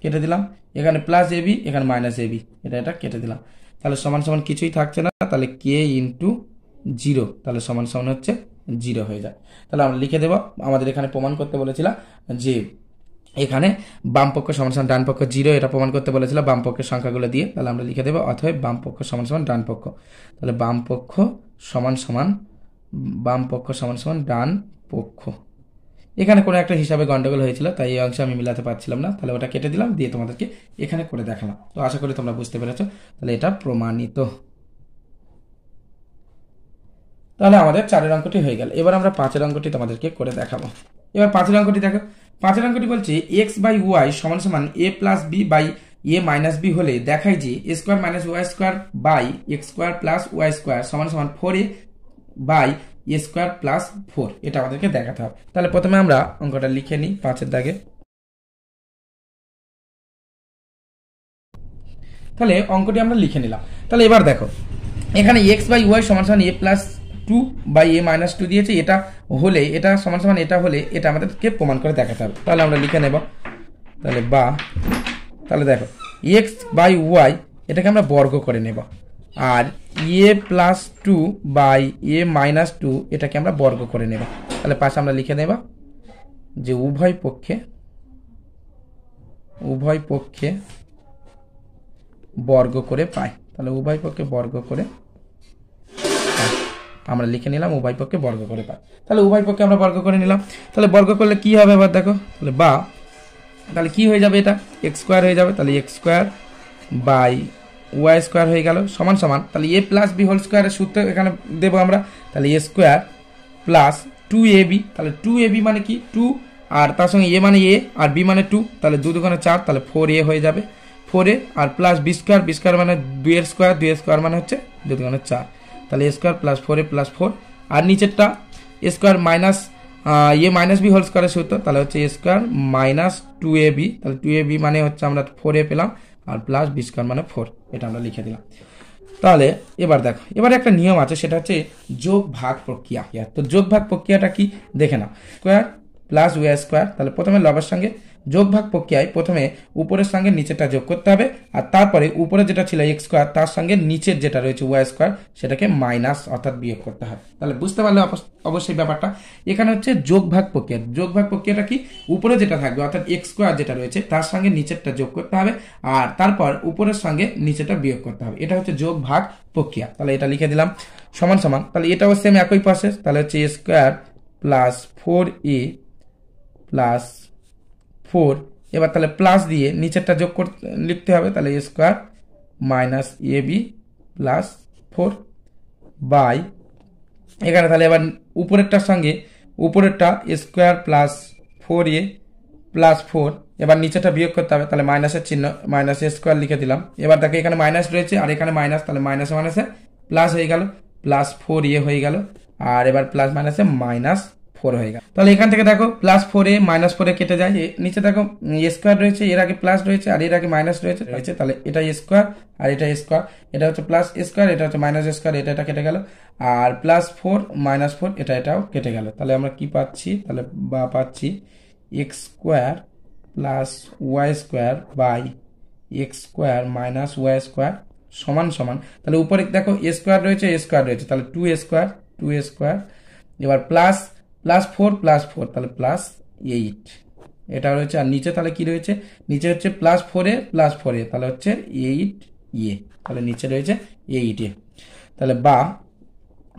কেটে দিলাম। এখানে প্লাস এবি, এখানে মাইনাস এবি, এটা কেটে দিলাম। তাহলে সমান সমান কিছুই থাকছে না, তাহলে কে ইন্টু জিরো, তাহলে সমান সমান হচ্ছে জিরো হয়ে যায়। তাহলে আমরা লিখে দেব, আমাদের এখানে প্রমাণ করতে বলেছিলাম যে এখানে বাম পক্ষ সমান সমান ডান পক্ষ জিরো, এটা প্রমাণ করতে বলেছিল বাম পক্ষের সংখ্যাগুলো দিয়ে। তাহলে আমরা লিখে দেবো অথবা বাম পক্ষ সমান সমান ডান পক্ষ, তাহলে বাম পক্ষ সমান সমান ডান পক্ষ। এখানে কোনো একটা হিসাবে গন্ডগোল হয়েছিল, তাই এই অংশে আমি মিলাতে পারছিলাম না, তাহলে ওটা কেটে দিলাম, দিয়ে তোমাদেরকে এখানে করে দেখালাম। তো আশা করি তোমরা বুঝতে পেরেছো, তাহলে এটা প্রমাণিত। তাহলে আমাদের 4 অঙ্কটি হয়ে গেল। এবার আমরা 5 অঙ্কটি তোমাদেরকে করে দেখাবো। এবার 5 অঙ্কটি দেখো, 5 অঙ্কটি বলছে এক্স বাই ওয়াই সমান সমান A plus B by A minus B হলে দেখায় যে A square minus Y square by x square plus Y square সমান সমান 4a by A square plus 4, এটা আমাদেরকে দেখাতে হবে। তাহলে প্রথমে আমরা অঙ্কটা লিখে নিই 5-এর দাগে। তাহলে অঙ্কটি আমরা লিখে নিলাম। তাহলে এবার দেখো, এখানে এক্স বাই ওয়াই সমান সমান A plus 2 by A minus 2 দিয়েছে, এটা হলে এটা সমান সমান এটা হলে এটা আমাদেরকে প্রমাণ করে দেখাতে হবে। তাহলে আমরা লিখে নেব, তাহলে দেখো এক্স বাই ওয়াই এটাকে আমরা বর্গ করে নেব, আর এ প্লাস 2 বাই এ মাইনাস 2 এটাকে আমরা বর্গ করে নেব। তাহলে পাশে আমরা লিখে নেব যে উভয় পক্ষে বর্গ করে পাই। তাহলে উভয় পক্ষে বর্গ করে আমরা লিখে নিলাম, উভয় পক্ষে বর্গ করে পাই। তাহলে উভয় পক্ষে আমরা বর্গ করে নিলাম। তাহলে বর্গ করলে কি হবে এবার দেখো, তাহলে কি হয়ে যাবে, এটা এক্স স্কোয়ার হয়ে যাবে, তাহলে x square by y square হয়ে গেল সমান সমান, তাহলে এ প্লাস বি হোল স্কোয়ারের সূত্র এখানে দেবো আমরা, তাহলে এ স্কোয়ার প্লাস 2ab, তাহলে 2ab মানে কি 2, আর তার সঙ্গে এ মানে এ আর বি মানে 2, তাহলে 2 2 4, তাহলে 4a হয়ে যাবে, 4a আর প্লাস বি স্কোয়ার মানে 2 এর স্কোয়ার মানে হচ্ছে 2 2 4, তাহলে A square plus 4a plus 4, আর নিচেরটা এ স্কোয়ার মাইনাস এ মাইনাস বি হোল স্কোয়ারের সূত্র, তাহলে হচ্ছে এ স্কোয়ার মাইনাস 2ab, তাহলে 2ab মানে হচ্ছে আমরা 4a পেলাম, আর প্লাস বি স্কোয়ার মানে 4, এটা আমরা লিখে দিলাম। তাহলে এবার দেখো, এবারে একটা নিয়ম আছে, সেটা হচ্ছে যোগ ভাগ প্রক্রিয়া। তো যোগ ভাগ প্রক্রিয়াটা কি দেখে নাও, স্কোয়ার প্লাস ওয়াই স্কোয়ার, তাহলে প্রথমে লবের সঙ্গে যোগ ভাগ প্রক্রিয়ায় প্রথমে উপরের সঙ্গে নিচেরটা যোগ করতে হবে, আর তারপরে উপরে যেটা ছিল এক্স স্কোয়ার তার সঙ্গে নিচের যেটা রয়েছে ওয়াই স্কোয়ার সেটাকে মাইনাস অর্থাৎ বিয়োগ করতে হবে। তাহলে বুঝতে পারলে অবশ্যই ব্যাপারটা। এখানে হচ্ছে যোগ ভাগ প্রক্রিয়া। যোগ ভাগ প্রক্রিয়াটা কি, উপরে যেটা থাকবে অর্থাৎ এক্স স্কোয়ার যেটা রয়েছে তার সঙ্গে নিচেরটা যোগ করতে হবে, আর তারপর উপরের সঙ্গে নিচেরটা বিয়োগ করতে হবে, এটা হচ্ছে যোগ ভাগ প্রক্রিয়া। তাহলে এটা লিখে দিলাম সমান সমান, তাহলে এটাও সেম একই প্রসেস, তাহলে হচ্ছে এ স্কোয়ার প্লাস 4a প্লাস 4, এবার তাহলে প্লাস দিয়ে নিচেরটা যোগ লিখতে হবে, তাহলে A square minus A B plus 4 by, এখানে তাহলে এবার উপরেরটার সঙ্গে উপরেরটা এ স্কোয়ার প্লাস 4a প্লাস 4, এবার নিচেরটা বিয়োগ করতে হবে, তাহলে মাইনাসের চিহ্ন মাইনাস এ স্কোয়ার লিখে দিলাম। এবার দেখো এখানে মাইনাস রয়েছে আর এখানে মাইনাস, তাহলে মাইনাসে মাইনাসে প্লাস হয়ে গেল, প্লাস 4a হয়ে গেল, আর এবার প্লাস মাইনাসে মাইনাস 4 হয়ে গেল। তাহলে এখান থেকে দেখো +4a -4a কেটে যায়, নিচে দেখো a স্কোয়ার রয়েছে, এর আগে প্লাস রয়েছে আর এর আগে মাইনাস রয়েছে, তাহলে এটা a স্কোয়ার আর এটা a স্কোয়ার, এটা হচ্ছে প্লাস a স্কোয়ার, এটা হচ্ছে মাইনাস a স্কোয়ার, এটা কেটে গেল, আর +4 -4 এটাও কেটে গেল। তাহলে আমরা কি পাচ্ছি, তাহলে বা পাচ্ছি x square plus y square by x square minus Y square সমান সমান, তাহলে উপরে দেখো এ স্কোয়ার রয়েছে, এ স্কোয়ার রয়েছে, তাহলে 2a স্কোয়ার, এবার প্লাস +4 তাহলে +8 এটা রয়েছে, আর নিচে তাহলে কি রয়েছে, নিচে হচ্ছে +4a তাহলে হচ্ছে 8a, তাহলে নিচে রয়েছে 8a। তাহলে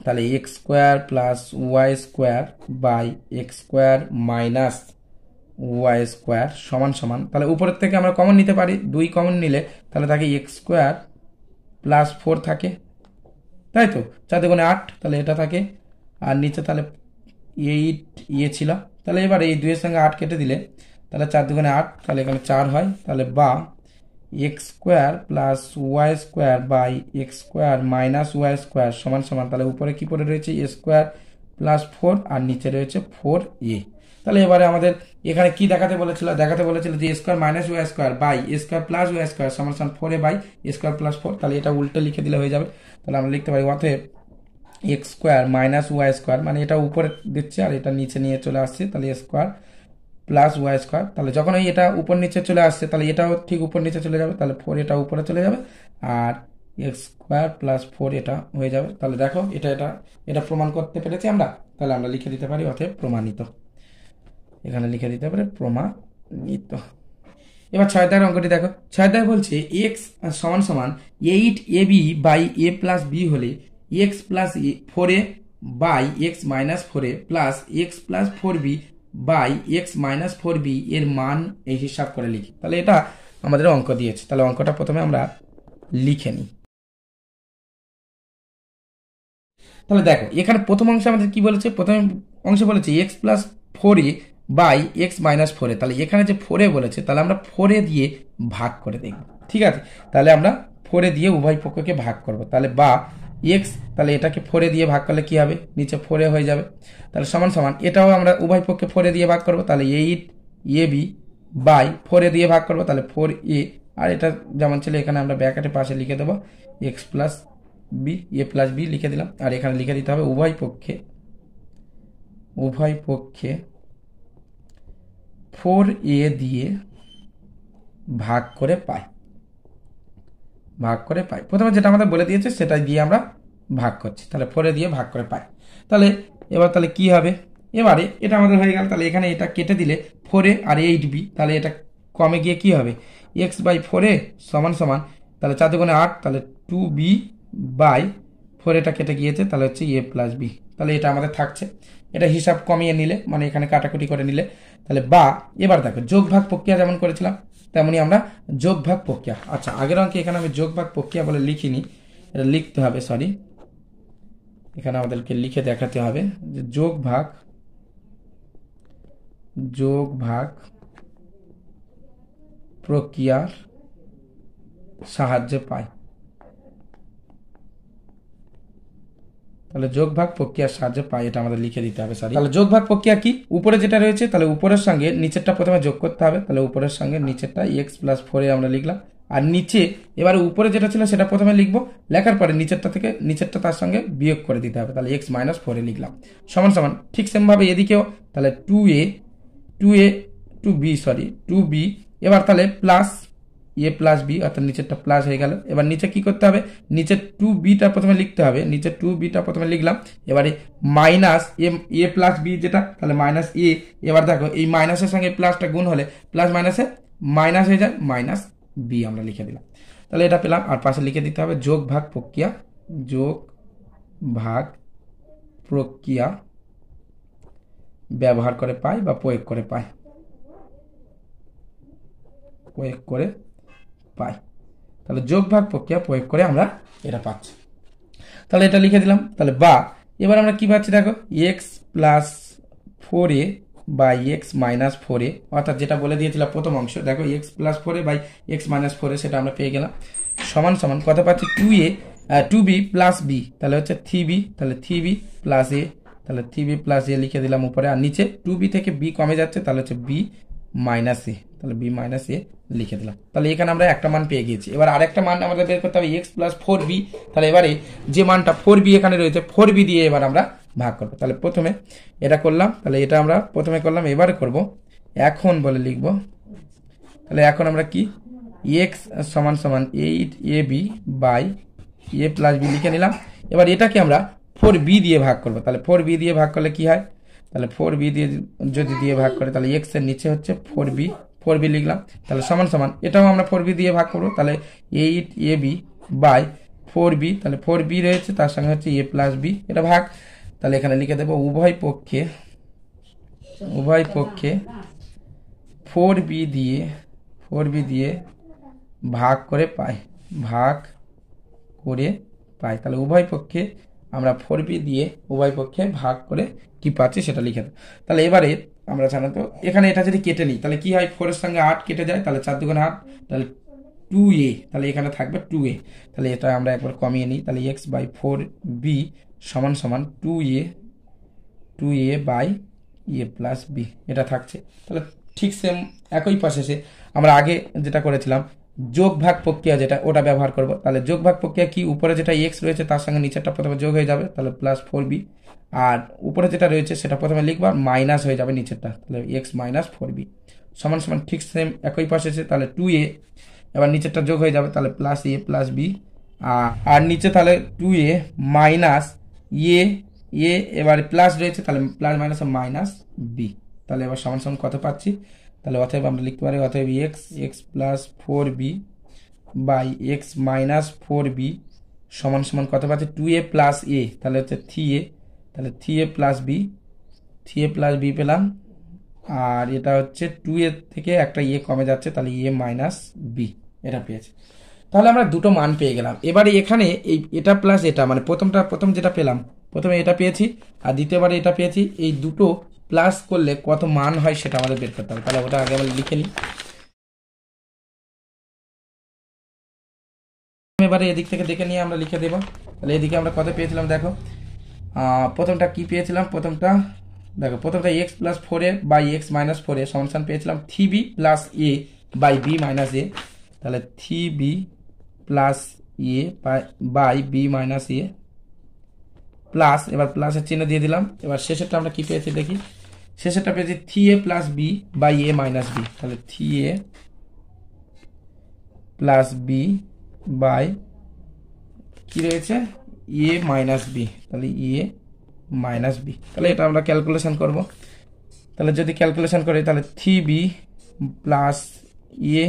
তাহলে x square plus Y square by x square minus Y square সমান সমান, তাহলে উপরের থেকে আমরা কমন নিতে পারি, 2 কমন নিলে তাহলে থাকে এক্স স্কোয়ার +4 থাকে, তাই তো, 4 × 8 তাহলে এটা থাকে, আর নিচে তাহলে 8 ছিল, তাহলে এবার এই 2 এর সঙ্গে 8 কেটে দিলে তাহলে 4 × 8 তাহলে এখানে 4 হয়, তাহলে x square plus Y square by x square minus Y square সমান সমান, তাহলে উপরে কি পড়ে রয়েছে এ স্কোয়ার +4 আর নিচে রয়েছে 4a। তাহলে এবারে আমাদের এখানে কি দেখাতে বলেছিল, যে A square minus Y square by A square plus Y square সমান সমান 4a বাই এ স্কোয়ার +4, তাহলে এটা উল্টে লিখে দিলে হয়ে যাবে। তাহলে আমরা লিখতে পারি অতএব x square minus Y square, মানে এটা উপরে দিচ্ছে আর এটা নিচে নিয়ে চলে আসছে, তাহলে A square plus Y square, তাহলে যখন এটা উপর নিচে চলে আসছে তাহলে এটাও ঠিক উপর নিচে চলে যাবে, তাহলে 4 এটা উপরে চলে যাবে আর এক্স স্কোয়ার +4 এটা হয়ে যাবে। তাহলে দেখো এটা প্রমাণ করতে পেরেছি আমরা, তাহলে আমরা লিখে দিতে পারি অতএব প্রমাণিত, এখানে লিখে দিতে পারে প্রমাণিত। এবার 6 দাগের অঙ্কটি দেখো, 6 দাগে বলছে x সমান সমান 8ab by a plus b হলে x plus 4a by x minus 4a plus x plus 4b by x minus 4b এর মান এই হিসাব করে লিখি। তাহলে এটা আমাদের অঙ্ক দিয়েছে, তাহলে অঙ্কটা প্রথমে আমরা লিখে নিই। তাহলে দেখো এখানে প্রথম অংশে আমাদের কি বলেছে, প্রথম অংশে বলেছে x plus 4a by x minus 4a, তাহলে এখানে যে 4a বলেছে তাহলে আমরা 4a দিয়ে ভাগ করে দেখব, ঠিক আছে, তাহলে আমরা 4a দিয়ে উভয় পক্ষকে ভাগ করব, তাহলে এক্স, তাহলে এটাকে 4a দিয়ে ভাগ করলে কি হবে, নিচে 4a হয়ে যাবে, তাহলে সমান সমান এটাও আমরা উভয় পক্ষে 4a দিয়ে ভাগ করব, তাহলে 8ab বাই 4a দিয়ে ভাগ করব, তাহলে 4a, আর এটা যেমন ছিল এখানে আমরা ব্র্যাকেটের পাশে লিখে দেবো এক্স প্লাস বি, এ প্লাস বি লিখে দিলাম, আর এখানে লিখে দিতে হবে উভয় পক্ষে 4a দিয়ে ভাগ করে পাই, প্রথমে যেটা আমাদের বলে দিয়েছে সেটাই দিয়ে আমরা ভাগ করছি, তাহলে 4a দিয়ে ভাগ করে পাই। তাহলে এবার তাহলে কি হবে, এবারে এটা আমাদের হয়ে গেল, তাহলে এখানে এটা কেটে দিলে 4a আর 8b, তাহলে এটা কমে গিয়ে কি হবে x বাই 4a সমান সমান, তাহলে 4 × 8 তাহলে 2b বাই 4, এটা কেটে গিয়েছে তাহলে হচ্ছে a প্লাস b, তাহলে এটা আমাদের থাকছে, এটা হিসাব কমিয়ে নিলে মানে এখানে কাটাকুটি করে নিলে, তাহলে এবার দেখো যোগ ভাগ প্রক্রিয়া যেমন করেছিলাম তেমনি আমরা যোগ ভাগ প্রক্রিয়া, আচ্ছা আগের অঙ্কে এখানে আমি যোগ ভাগ প্রক্রিয়া বলে লিখিনি, এটা লিখতে হবে, সরি এখানে আমাদেরকে লিখে দেখাতে হবে যে যোগ ভাগ প্রক্রিয়ার সাহায্যে পাই, তাহলে যোগ ভাগ প্রক্রিয়ার সাহায্যে পাই, এটা আমাদের লিখে দিতে হবে, সরি, তাহলে যোগ ভাগ প্রক্রিয়া কি, উপরে যেটা রয়েছে তাহলে উপরের সঙ্গে নিচেরটা প্রথমে যোগ করতে হবে, তাহলে উপরের সঙ্গে নিচেরটা x প্লাস 4a আমরা লিখলাম, আর নিচে এবার উপরে যেটা ছিল সেটা প্রথমে লিখবো, লেখার পরে নিচেরটা তার সঙ্গে বিয়োগ করে দিতে হবে, তাহলে x মাইনাস 4a লিখলাম সমান সমান, ঠিক সেম ভাবে এদিকেও তাহলে 2b, এবার তাহলে প্লাস a প্লাস b, অর্থাৎ নিচেরটা প্লাস হয়ে গেল, এবার নিচে কি করতে হবে, নিচে 2bটা প্রথমে লিখতে হবে, নিচে 2bটা প্রথমে লিখলাম, এবারে মাইনাস a প্লাস b যেটা, তাহলে মাইনাস a, এবার দেখো এই মাইনাসের সঙ্গে প্লাসটা গুণ হলে প্লাস মাইনাসে মাইনাস হয়ে যায়, মাইনাস b আমরা লিখে দিলাম, তাহলে এটা পেলাম, আর পাশে লিখে দিতে হবে যোগ ভাগ প্রক্রিয়া ব্যবহার করে পাই বা প্রয়োগ করে পাই, তাহলে যোগ ভাগ প্রক্রিয়া প্রয়োগ করে আমরা এটা পাচ্ছি, তাহলে এটা লিখে দিলাম, তাহলে এবার আমরা কি পাচ্ছি দেখো x plus 4a by x minus 4a, অর্থাৎ যেটা বলে দিয়েছিলাম প্রথম অংশ, দেখো x plus 4a by x minus 4a সেটা আমরা পেয়ে গেলাম, সমান সমান কত পাচ্ছি 2b প্লাস b, তাহলে হচ্ছে 3b, তাহলে 3b প্লাস a তাহলে 3b প্লাস এ লিখে দিলাম উপরে, আর নিচে 2b থেকে b কমে যাচ্ছে, তাহলে হচ্ছে b মাইনাস এ, তাহলে b মাইনাস এ লিখে দিলাম। তাহলে এখানে আমরা একটা মান পেয়ে গিয়েছি। এবার আরেকটা মান আমাদের বের করতে হবে x প্লাস 4b। তাহলে এবারে যে মানটা 4b এখানে রয়েছে 4b দিয়ে এবার আমরা ভাগ করবো। তাহলে প্রথমে এটা করলাম, তাহলে এটা আমরা প্রথমে করলাম, এবারে করব এখন বলে লিখব। তাহলে এখন আমরা কি x সমান সমান 8ab by a plus B লিখে নিলাম। এবার এটাকে আমরা 4b দিয়ে ভাগ করব। তাহলে 4b দিয়ে ভাগ করলে কি হয়, তাহলে 4b দিয়ে যদি দিয়ে ভাগ করে তাহলে x এর নিচে হচ্ছে 4b লিখলাম। তাহলে সমান সমান এটাও আমরা 4b দিয়ে ভাগ করব। তাহলে 8ab বাই 4b, তাহলে 4b রয়েছে তার সঙ্গে হচ্ছে a প্লাস বি, এটা ভাগ। তাহলে এখানে লিখে দেবো উভয় পক্ষে 4b দিয়ে ভাগ করে পাই, তাহলে উভয় পক্ষে আমরা 4b দিয়ে উভয় পক্ষে ভাগ করে কি পাচ্ছি সেটা লিখে দেব। তাহলে এবারে আমরা সাধারণত এখানে এটা যদি কেটে নিই তাহলে কি হয়, 4 এর সঙ্গে 8 কেটে যায়, তাহলে 4 দুগুণে 8, তাহলে 2a, তাহলে এখানে থাকবে 2a। তাহলে এটা আমরা একবার কমিয়ে নিই, তাহলে x বাই 4b সমান সমান 2a by a plus B, এটা থাকছে। তাহলে ঠিক সেম একই প্রসেসে আমরা আগে যেটা করেছিলাম যোগ ভাগ প্রক্রিয়া যেটা, ওটা ব্যবহার করব। তাহলে যোগ ভাগ প্রক্রিয়া কি, উপরে যেটা x রয়েছে তার সঙ্গে নিচেরটা প্রথমে যোগ হয়ে যাবে, তাহলে প্লাস 4b, আর উপরে যেটা রয়েছে সেটা প্রথমে লিখবো আর মাইনাস হয়ে যাবে নিচেরটা, তাহলে x মাইনাস 4b সমান সমান ঠিক সেম একই প্রসেসে। তাহলে 2a এবার নিচেরটা যোগ হয়ে যাবে, তাহলে প্লাস a প্লাস বি, আর নিচে তাহলে 2a মাইনাস এ এবার প্লাস রয়েছে, তাহলে প্লাস মাইনাস মাইনাস বি। তাহলে এবার সমান সমান কত পাচ্ছি, তাহলে অতএব আমরা লিখতে পারি অতএব x plus 4b by x minus 4b সমান সমান কত পাচ্ছি 2a প্লাস এ, তাহলে হচ্ছে 3a, তাহলে 3a প্লাস বি পেলাম, আর এটা হচ্ছে 2a থেকে একটা এ কমে যাচ্ছে, তাহলে এ মাইনাস বি, এটা পেয়েছে। তাহলে আমরা দুটো মান পেয়ে গেলাম। এবারে এখানে এটা প্লাস এটা, মানে প্রথম যেটা পেলাম, প্রথমে এটা পেয়েছি আর দ্বিতীয়বারে এটা পেয়েছি, এই দুটো প্লাস করলে কত মান হয় সেটা আমাদের বের করতে হবে। তাহলে ওটা আগে আমরা লিখে নিই। এবারে এদিক থেকে দেখে নিয়ে আমরা লিখে দেব। তাহলে এদিকে আমরা কত পেয়েছিলাম দেখো, প্রথমটা কি পেয়েছিলাম, প্রথমটা x plus 4a by x minus 4a সমান সমান পেয়েছিলাম 3b plus a by b minus a, তাহলে 3b plus a by b minus a plus, এবার প্লাসের চিহ্ন দিয়ে দিলাম। এবার শেষেরটা আমরা কি পেয়েছি দেখি, শেষেরটা পেয়েছি 3a plus b by a minus b, তাহলে 3a প্লাস b বাই কি রয়েছে a মাইনাস b, তাহলে a মাইনাস b। তাহলে এটা আমরা ক্যালকুলেশন করব। তাহলে যদি ক্যালকুলেশন করি তাহলে 3b plus a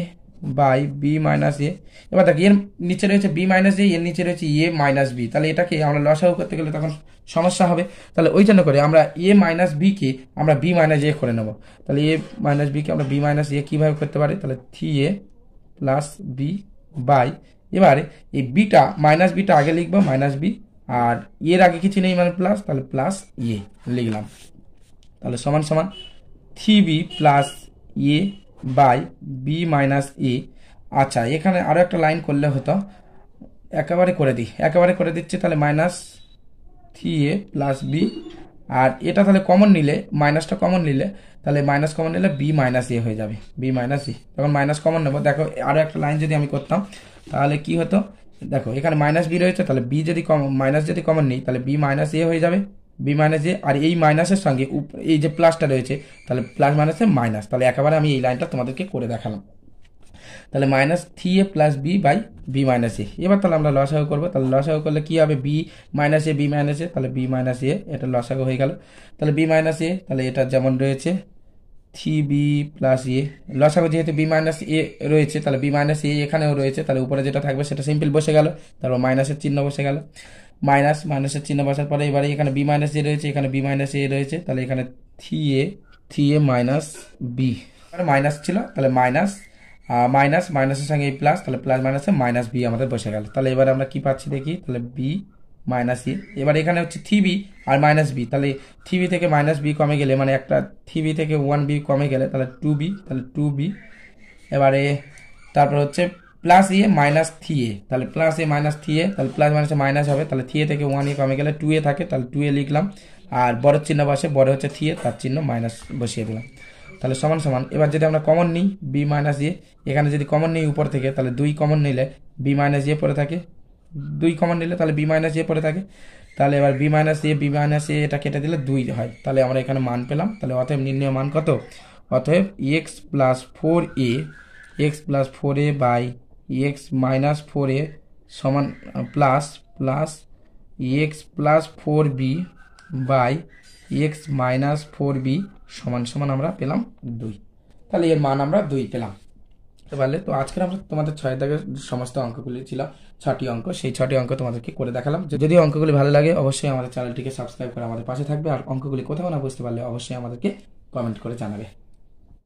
by b minus a, এবার দেখি এর নিচে রয়েছে b মাইনাস a, এর নিচে রয়েছে a মাইনাস b, তাহলে এটাকে আমরা লসাগু করতে গেলে তখন সমস্যা হবে। তাহলে ওই জন্য করে আমরা a মাইনাস b কে আমরা b মাইনাস a করে নেব। তাহলে a মাইনাস b কে আমরা b মাইনাস a কিভাবে করতে পারি, তাহলে 3a প্লাস b বাই, এবারে এই বিটা মাইনাস বিটা আগে লিখবো মাইনাস বি, আর এর আগে কিছু নেই মানে প্লাস, তাহলে প্লাস এ লিখলাম। তাহলে সমান সমান 3b plus A by B minus A. আচ্ছা এখানে আরো একটা লাইন করলে হতো, একেবারে করে দিচ্ছি, তাহলে মাইনাস 3a প্লাস বি, আর এটা তাহলে কমন নিলে মাইনাসটা কমন নিলে তাহলে মাইনাস কমন নিলে বি মাইনাস এ হয়ে যাবে, বি মাইনাস এ, তখন মাইনাস কমন নেবো। দেখো আরো একটা লাইন যদি আমি করতাম তাহলে কি হতো, দেখো এখানে মাইনাস বি রয়েছে, তাহলে বি যদি মাইনাস যদি কমন নেই তাহলে বি মাইনাস এ হয়ে যাবে, বি মাইনাস এ, আর এই মাইনাসের সঙ্গে এই যে প্লাসটা রয়েছে তাহলে প্লাস মাইনাসে মাইনাস, তাহলে একেবারে আমি এই লাইনটা তোমাদেরকে করে দেখালাম। তাহলে minus 3a plus B by B minus A. এবার তাহলে আমরা লসাগু করবো, তাহলে লসাগু করলে কি হবে, বি মাইনাস এ বি মাইনাস এ, তাহলে বি মাইনাস এ, এটা লসাগু হয়ে গেল। তাহলে বি মাইনাস এ, তাহলে এটা যেমন রয়েছে 3b প্লাস এ, লসাগু যেহেতু বি মাইনাস এ রয়েছে তাহলে বি মাইনাস এ এখানেও রয়েছে, তাহলে উপরে যেটা থাকবে সেটা সিম্পল বসে গেল, তারপর মাইনাসের চিহ্ন বসে গেল, মাইনাসের চিহ্ন বসার পরে এবারে এখানে বি মাইনাস এ রয়েছে, এখানে বি মাইনাস এ রয়েছে, তাহলে এখানে 3a মাইনাস বি, মাইনাস ছিল তাহলে মাইনাসের সঙ্গে এই প্লাস, তাহলে প্লাস মাইনাসে মাইনাস বি আমাদের বসে গেল। তাহলে এবারে আমরা কি পাচ্ছি দেখি, তাহলে বি মাইনাস এ, এবার এখানে হচ্ছে 3b আর মাইনাস বি, তাহলে 3b থেকে মাইনাস বি কমে গেলে মানে একটা 3b থেকে 1b কমে গেলে তাহলে 2b, তাহলে 2b, এবারে তারপর হচ্ছে প্লাস এ মাইনাস 3a, তাহলে প্লাস এ মাইনাস 3a, তাহলে প্লাস মাইনাসে মাইনাস হবে, তাহলে 3a থেকে 1a কমে গেলে 2a থাকে, তাহলে 2a লিখলাম, আর বড় চিহ্ন বসে, বড় হচ্ছে থিয়ে, তার চিহ্ন মাইনাস বসিয়ে দিলাম। তাহলে সমান সমান, এবার যদি আমরা কমন নিই বি মাইনাস এ, এখানে যদি কমন নিই উপর থেকে, তাহলে 2 কমন নিলে বি মাইনাস এ পড়ে থাকে, 2 কমন নিলে তাহলে বি মাইনাস এ পড়ে থাকে। তাহলে এবার বি মাইনাস এ এটা কেটে দিলে 2 হয়। তাহলে আমরা এখানে মান পেলাম। তাহলে অতএব নির্ণয় মান কত? অতএব x plus 4a, x plus 4a by x minus 4a সমান plus x plus 4b by x minus 4b সমান সমান আমরা পেলাম 2। তাহলে এর মান আমরা 2 পেলাম। পারলে তো আজকের আমরা তোমাদের 6 দাগের সমস্ত অঙ্কগুলি ছিল 6টি অঙ্ক, সেই 6টি অঙ্ক তোমাদেরকে করে দেখালাম। যদি অঙ্কগুলি ভালো লাগে অবশ্যই আমাদের চ্যানেলটিকে সাবস্ক্রাইব করে আমাদের পাশে থাকবে, আর অঙ্কগুলি কোথাও না বুঝতে পারলে অবশ্যই আমাদেরকে কমেন্ট করে জানাবে।